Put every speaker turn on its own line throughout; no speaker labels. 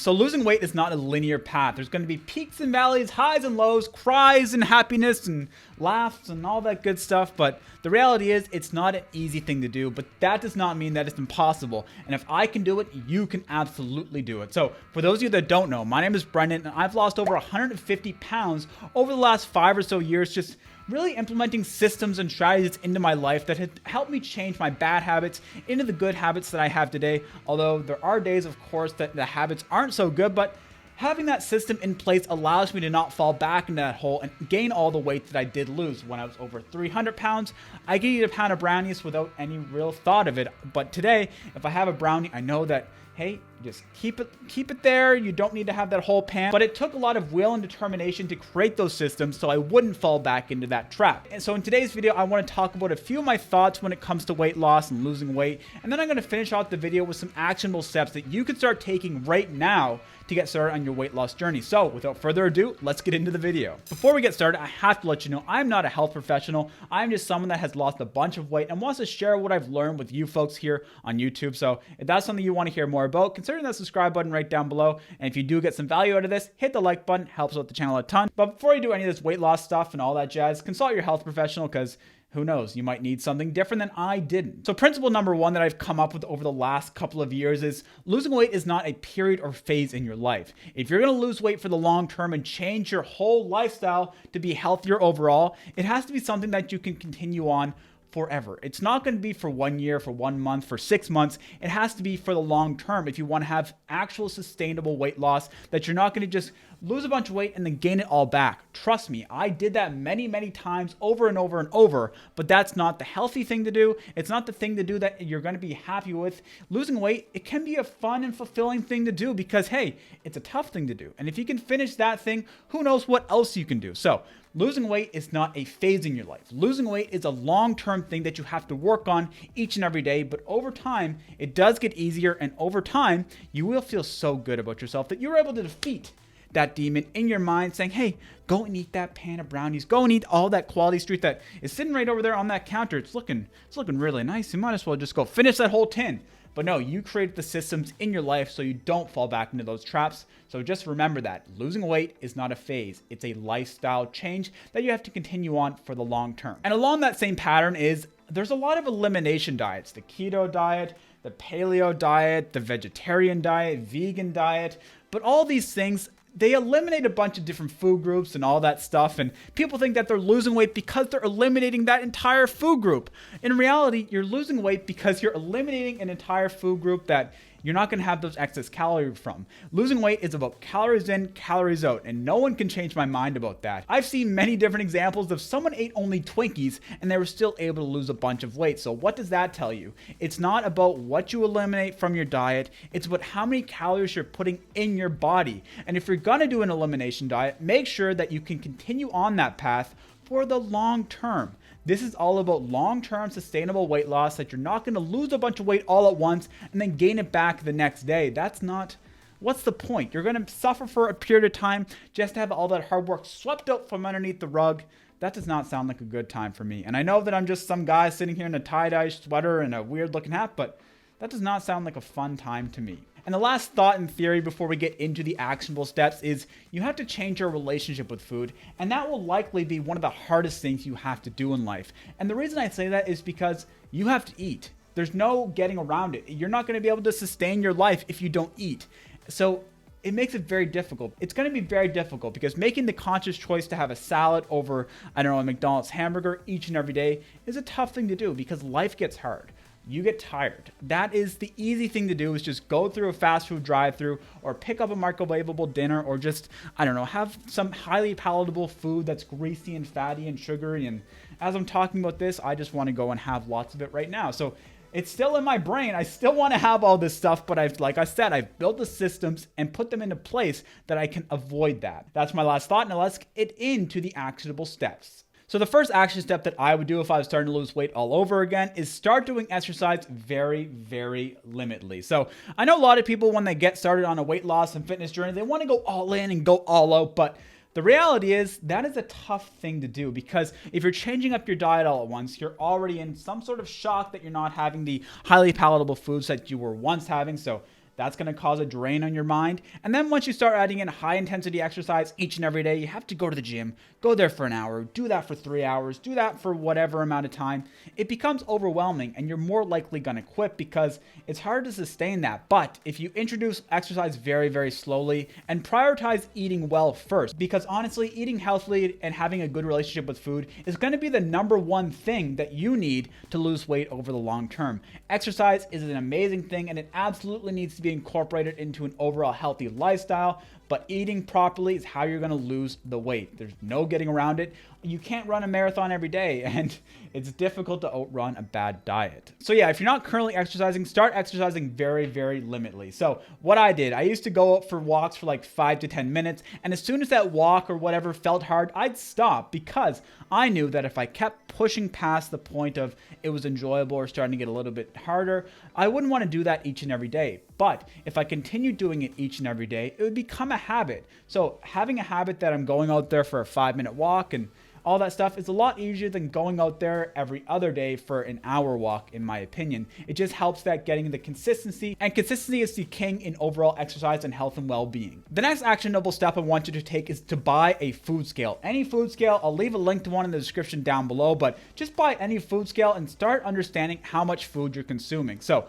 So losing weight is not a linear path. There's going to be peaks and valleys, highs and lows, cries and happiness and laughs and all that good stuff. But the reality is it's not an easy thing to do, but that does not mean that it's impossible. And if I can do it, you can absolutely do it. So for those of you that don't know, my name is Brendon and I've lost over 150 pounds over the last 5 or so years, just really implementing systems and strategies into my life that have helped me change my bad habits into the good habits that I have today. Although there are days, of course, that the habits aren't so good, but having that system in place allows me to not fall back into that hole and gain all the weight that I did lose. When I was over 300 pounds, I could eat a pound of brownies without any real thought of it. But today, if I have a brownie, I know that, hey, just keep it there. You don't need to have that whole pan. But it took a lot of will and determination to create those systems so I wouldn't fall back into that trap. And so in today's video, I want to talk about a few of my thoughts when it comes to weight loss and losing weight. And then I'm going to finish off the video with some actionable steps that you can start taking right now to get started on your weight loss journey. So without further ado, let's get into the video. Before we get started, I have to let you know I'm not a health professional. I'm just someone that has lost a bunch of weight and wants to share what I've learned with you folks here on YouTube. So if that's something you want to hear more about, consider that subscribe button right down below. And if you do get some value out of this, hit the like button, helps out the channel a ton. But before you do any of this weight loss stuff and all that jazz, consult your health professional, because who knows, you might need something different than I didn't. So principle number one that I've come up with over the last couple of years is losing weight is not a period or phase in your life. If you're gonna lose weight for the long term and change your whole lifestyle to be healthier overall, it has to be something that you can continue on forever. It's not going to be for 1 year, for 1 month, for 6 months. It has to be for the long term if you want to have actual sustainable weight loss, that you're not going to just lose a bunch of weight and then gain it all back. Trust me, I did that many, many times over and over and over, but that's not the healthy thing to do. It's not the thing to do that you're going to be happy with. Losing weight, it can be a fun and fulfilling thing to do because, hey, it's a tough thing to do. And if you can finish that thing, who knows what else you can do. So losing weight is not a phase in your life. Losing weight is a long-term thing that you have to work on each and every day, but over time, it does get easier, and over time, you will feel so good about yourself that you're able to defeat that demon in your mind saying, hey, go and eat that pan of brownies, go and eat all that quality street that is sitting right over there on that counter. It's looking really nice. You might as well just go finish that whole tin. But no, you create the systems in your life so you don't fall back into those traps. So just remember that losing weight is not a phase. It's a lifestyle change that you have to continue on for the long term. And along that same pattern is there's a lot of elimination diets, the keto diet, the paleo diet, the vegetarian diet, vegan diet, but all these things, they eliminate a bunch of different food groups and all that stuff, and people think that they're losing weight because they're eliminating that entire food group. In reality, you're losing weight because you're eliminating an entire food group that you're not going to have those excess calories from. Losing weight is about calories in, calories out, and no one can change my mind about that. I've seen many different examples of someone ate only Twinkies and they were still able to lose a bunch of weight. So what does that tell you? It's not about what you eliminate from your diet. It's about how many calories you're putting in your body. And if you're going to do an elimination diet, make sure that you can continue on that path for the long term. This is all about long-term sustainable weight loss, that you're not going to lose a bunch of weight all at once and then gain it back the next day. That's not, what's the point? You're going to suffer for a period of time just to have all that hard work swept out from underneath the rug. That does not sound like a good time for me. And I know that I'm just some guy sitting here in a tie-dye sweater and a weird looking hat, but that does not sound like a fun time to me. And the last thought and theory before we get into the actionable steps is you have to change your relationship with food, and that will likely be one of the hardest things you have to do in life. And the reason I say that is because you have to eat. There's no getting around it. You're not going to be able to sustain your life if you don't eat. So it makes it very difficult. It's going to be very difficult because making the conscious choice to have a salad over, I don't know, a McDonald's hamburger each and every day is a tough thing to do because life gets hard. You get tired. That is the easy thing to do, is just go through a fast food drive-through or pick up a microwavable dinner, or just, I don't know, have some highly palatable food that's greasy and fatty and sugary. And as I'm talking about this, I just want to go and have lots of it right now. So it's still in my brain. I still want to have all this stuff, but like I said, I've built the systems and put them into place that I can avoid that. That's my last thought. Now let's get into the actionable steps. So the first action step that I would do if I was starting to lose weight all over again is start doing exercise very, very limitedly. So I know a lot of people, when they get started on a weight loss and fitness journey, they want to go all in and go all out, but the reality is that is a tough thing to do, because if you're changing up your diet all at once, you're already in some sort of shock that you're not having the highly palatable foods that you were once having. So That's going to cause a drain on your mind. And then once you start adding in high intensity exercise each and every day, you have to go to the gym, go there for an hour, do that for 3 hours, do that for whatever amount of time. It becomes overwhelming and you're more likely going to quit because it's hard to sustain that. But if you introduce exercise very, very slowly and prioritize eating well first, because honestly, eating healthily and having a good relationship with food is going to be the number one thing that you need to lose weight over the long term. Exercise is an amazing thing and it absolutely needs to be incorporated into an overall healthy lifestyle, but eating properly is how you're going to lose the weight. There's no getting around it. You can't run a marathon every day, and it's difficult to outrun a bad diet. So yeah, if you're not currently exercising, start exercising very, very limitedly. So what I did, I used to go out for walks for like 5 to 10 minutes, and as soon as that walk or whatever felt hard, I'd stop because I knew that if I kept pushing past the point of it was enjoyable or starting to get a little bit harder, I wouldn't want to do that each and every day. But if I continued doing it each and every day, it would become a habit. So having a habit that I'm going out there for a 5-minute walk and all that stuff is a lot easier than going out there every other day for an hour walk, in my opinion. It just helps that getting the consistency, and consistency is the king in overall exercise and health and well-being. The next actionable step I want you to take is to buy a food scale. Any food scale, I'll leave a link to one in the description down below, but just buy any food scale and start understanding how much food you're consuming. So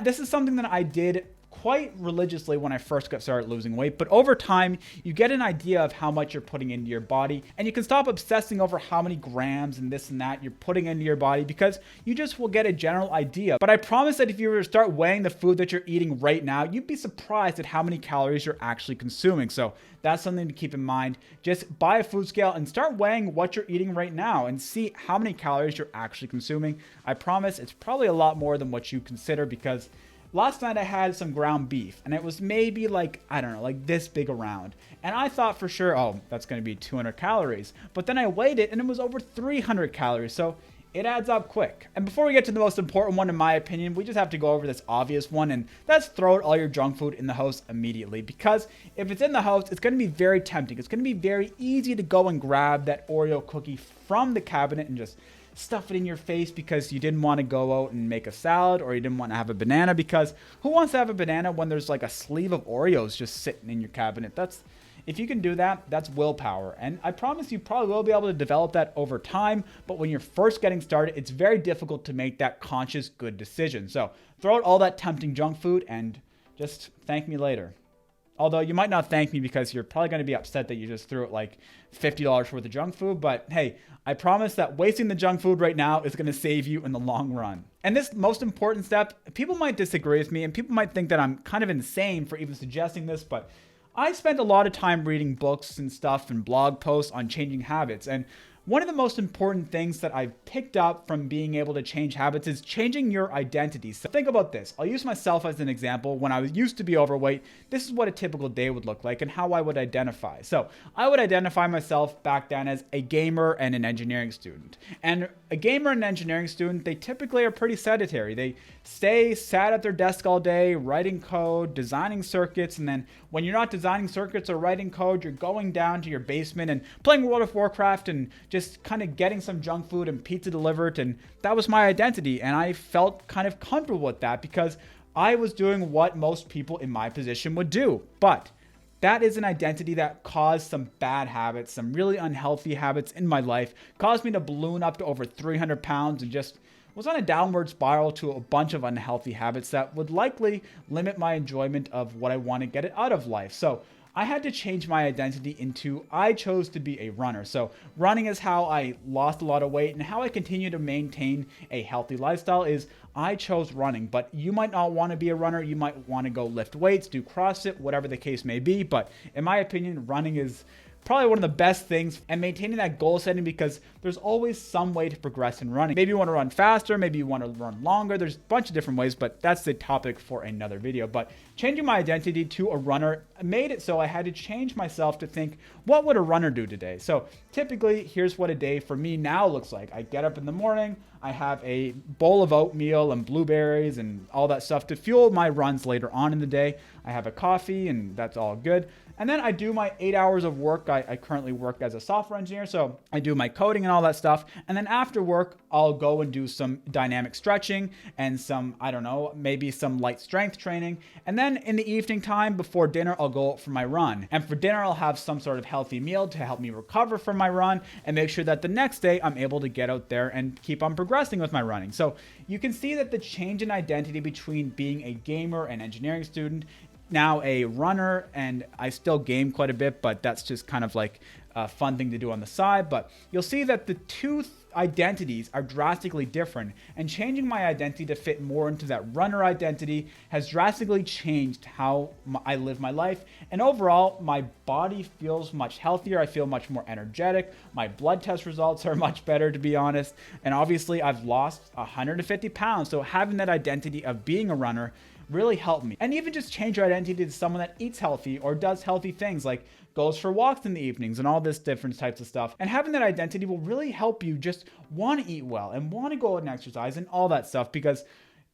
this is something that I did quite religiously when I first got started losing weight, but over time you get an idea of how much you're putting into your body, and you can stop obsessing over how many grams and this and that you're putting into your body because you just will get a general idea. But I promise that if you were to start weighing the food that you're eating right now, you'd be surprised at how many calories you're actually consuming. So that's something to keep in mind. Just buy a food scale and start weighing what you're eating right now and see how many calories you're actually consuming. I promise it's probably a lot more than what you consider, because last night I had some ground beef and it was maybe like, I don't know, like this big around. And I thought for sure, oh, that's going to be 200 calories. But then I weighed it and it was over 300 calories. So it adds up quick. And before we get to the most important one, in my opinion, we just have to go over this obvious one, and that's throw out all your junk food in the house immediately. Because if it's in the house, it's going to be very tempting. It's going to be very easy to go and grab that Oreo cookie from the cabinet and just stuff it in your face because you didn't want to go out and make a salad, or you didn't want to have a banana, because who wants to have a banana when there's like a sleeve of Oreos just sitting in your cabinet? If you can do that, that's willpower. And I promise you probably will be able to develop that over time, but when you're first getting started, it's very difficult to make that conscious good decision. So throw out all that tempting junk food and just thank me later. Although you might not thank me because you're probably going to be upset that you just threw out like $50 worth of junk food. But hey, I promise that wasting the junk food right now is going to save you in the long run. And this most important step, people might disagree with me and people might think that I'm kind of insane for even suggesting this, but I spent a lot of time reading books and stuff and blog posts on changing habits. And one of the most important things that I've picked up from being able to change habits is changing your identity. So think about this. I'll use myself as an example. When I used to be overweight, this is what a typical day would look like and how I would identify. So I would identify myself back then as a gamer and an engineering student. And a gamer and an engineering student, they typically are pretty sedentary. They stay sat at their desk all day, writing code, designing circuits, and then when you're not designing circuits or writing code, you're going down to your basement and playing World of Warcraft and just kind of getting some junk food and pizza delivered. And that was my identity. And I felt kind of comfortable with that because I was doing what most people in my position would do. But that is an identity that caused some bad habits, some really unhealthy habits in my life, caused me to balloon up to over 300 pounds and just was on a downward spiral to a bunch of unhealthy habits that would likely limit my enjoyment of what I want to get out of life. So I had to change my identity into I chose to be a runner. So running is how I lost a lot of weight, and how I continue to maintain a healthy lifestyle is I chose running. But you might not want to be a runner. You might want to go lift weights, do CrossFit, whatever the case may be. But in my opinion, running is probably one of the best things, and maintaining that goal setting, because there's always some way to progress in running. Maybe you want to run faster, maybe you want to run longer. There's a bunch of different ways, but that's the topic for another video. But changing my identity to a runner made it so I had to change myself to think, what would a runner do today? So typically, here's what a day for me now looks like. I get up in the morning, I have a bowl of oatmeal and blueberries and all that stuff to fuel my runs later on in the day. I have a coffee and that's all good. And then I do my 8 hours of work. I currently work as a software engineer, so I do my coding and all that stuff. And then after work, I'll go and do some dynamic stretching and some, I don't know, maybe some light strength training. And then in the evening time before dinner, I'll go out for my run. And for dinner, I'll have some sort of healthy meal to help me recover from my run and make sure that the next day I'm able to get out there and keep on progressing with my running. So you can see that the change in identity between being a gamer and engineering student, now a runner, and I still game quite a bit, but that's just kind of like a fun thing to do on the side. But you'll see that the two identities are drastically different, and changing my identity to fit more into that runner identity has drastically changed how I live my life. And overall, my body feels much healthier. I feel much more energetic. My blood test results are much better, to be honest. And obviously, I've lost 150 pounds. So having that identity of being a runner really helped me. And even just change your identity to someone that eats healthy or does healthy things, like goes for walks in the evenings and all this different types of stuff. And having that identity will really help you just want to eat well and want to go out and exercise and all that stuff. Because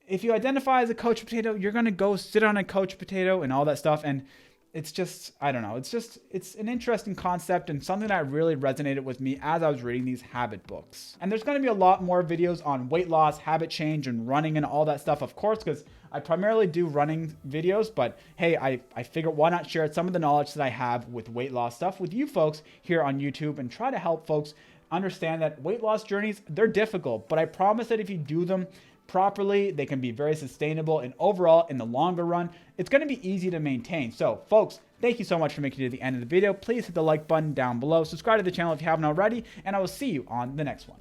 if you identify as a couch potato, you're going to go sit on a couch potato and all that stuff. And it's just, I don't know, it's an interesting concept and something that really resonated with me as I was reading these habit books. And there's going to be a lot more videos on weight loss, habit change, and running and all that stuff, of course, because I primarily do running videos, but hey, I figured why not share some of the knowledge that I have with weight loss stuff with you folks here on YouTube and try to help folks understand that weight loss journeys, they're difficult, but I promise that if you do them properly, they can be very sustainable, and overall, in the longer run, it's going to be easy to maintain. So, folks, thank you so much for making it to the end of the video. Please hit the like button down below, subscribe to the channel if you haven't already, and I will see you on the next one.